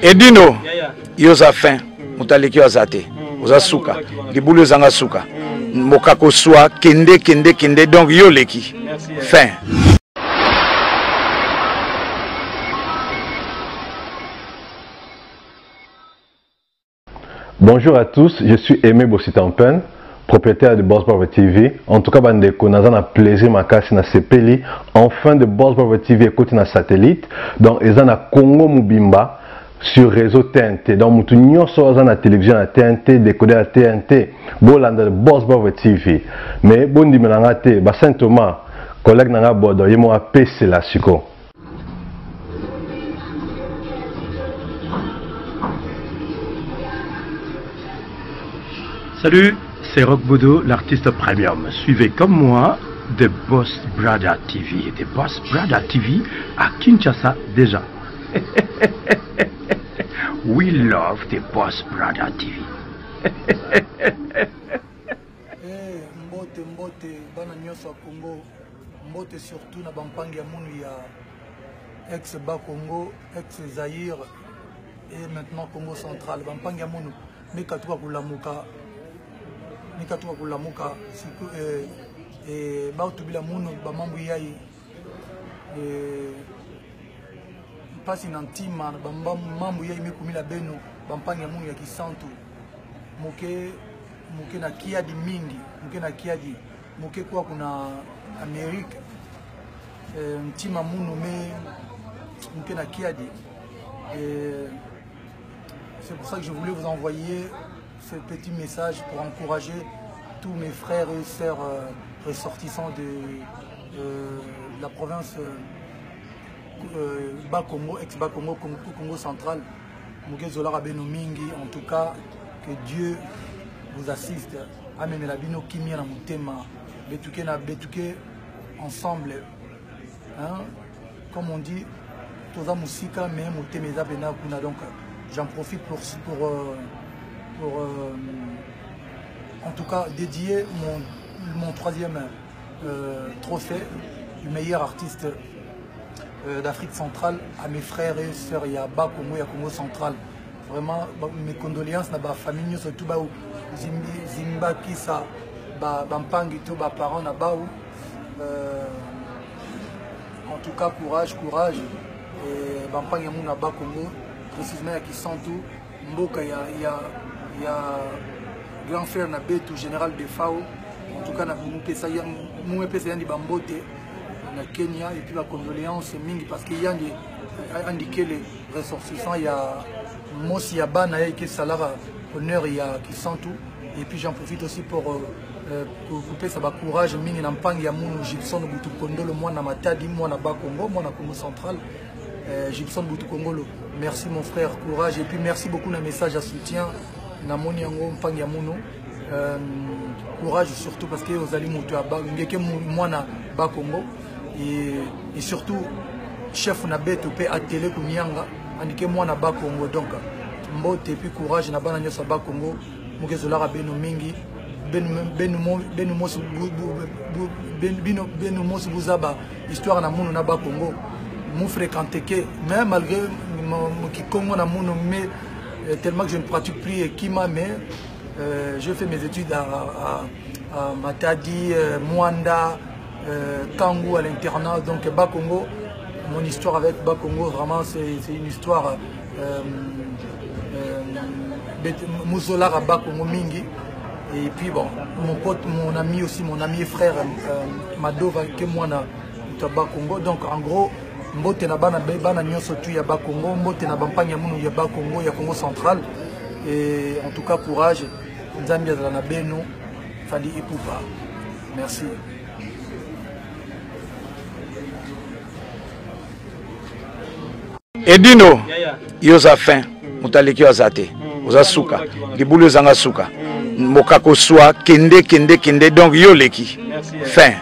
Edino, yoza fin, mutaleki wazate, oza suka, libulu zanga suka, mokako soa, kende, donc yoleki, fin. Bonjour à tous, je suis Aimé Bossitampen, propriétaire de Boss Brother TV. En tout cas, bandeko, nous avons un plaisir makasi na sepeli. Enfin de Boss Brother TV écoute na satellite. Donc, ils ont na Congo Mubimba sur réseau TNT. Donc, mutu nyonso aza na télévision na TNT, décoder à TNT. Bolanda de Boss Brother TV. Mais bon di melanga te, ba Saint Thomas, collègue nanga bodo, yemo a PC la siko. Salut, c'est Rock Bodo, l'artiste premium. Suivez comme moi The Boss Brother TV. The Boss Brother TV à Kinshasa déjà. We love The Boss Brother TV. Mbote, bana nyonso à Congo. Mbote surtout na bampangi ya munu ya ex-Bas Congo, ex-Zaïre et maintenant Congo central. Bampangi ya munu, mekatuka kulamuka. Nikatuka kulamuka siku bautubila munu bamambu yai mpasi na ntima bamambu yai mikumila beno bampanga munu ya kisantu muke na kiadi mingi muke na kiadi muke kwa kuna Amerika ntima munu me muke na kiadi c'est pour ça que je voulais vous envoyer ce petit message pour encourager tous mes frères et sœurs ressortissants de la province Bas-Congo, ex-Bas-Congo, Congo central. En tout cas, que Dieu vous assiste. Amen la bino kimia na mutema. Betuke na betuke ensemble. Hein? Comme on dit, toza musika mais mutema eza bena kuna. Donc j'en profite pour en tout cas dédier mon troisième trophée du meilleur artiste d'Afrique centrale à mes frères et sœurs. Il y a Bas Congo, il y a Congo central. Vraiment mes condoléances à ma famille, surtout à Zimba Kisa, Bampangi, tous mes parents là bas. En tout cas courage. Et Bampangi Mouna Bas Congo, précisément à Kisantu, Mboka il y a grand frère na betu général de FAO. En tout cas, nous avons des bambote na Kenya et puis la condoléance mingi parce qu'il y a indiqué les ressortissants. Il y a Mossi Yabana qui salara honneur il y a qui sent tout. Et puis j'en profite aussi pour couper ça courage mingi na mpangi ya munu Gibson Butu Kondolo moi na Matadi moi na Bas Congo moi na Congo central Gibson Butu Kongolo. Merci mon frère, courage et puis merci beaucoup d'un message à soutien. Namoni yango mpangi ya muno courage surtout parce que aux ali mutu aba ngeke mwana Bas Congo et surtout chef na beto pe atelier kunyanga andike mwana Bas Congo donc mbote et puis courage na bana nyosa Bas Congo mukezola beno mingi benu mosu buzaba histoire na muno na Bas Congo mu fréquenter que même malgré mon Congo na muno mais tellement que je ne pratique plus Kima, mais je fais mes études à Matadi, Mwanda, Kangou à l'internat, donc Bas Congo. Mon histoire avec Bas Congo, vraiment, c'est une histoire Mouzola à Bas Congo Mingi. Et puis bon, mon pote, mon ami aussi, mon ami et frère Madova, que moi, na Bas Congo. Donc en gros, mbote na bana nyonso tu ya Bas Congo, mbote na bampanya munu ya Bas Congo, ya Congo central. Et en tout cas courage, nzambi azala na beno, fali epupa. Merci. Edino, yoza fin, mutaleki wazate, oza suka, libulu zanga suka, mokako soa, kende, donc yoleki, fin.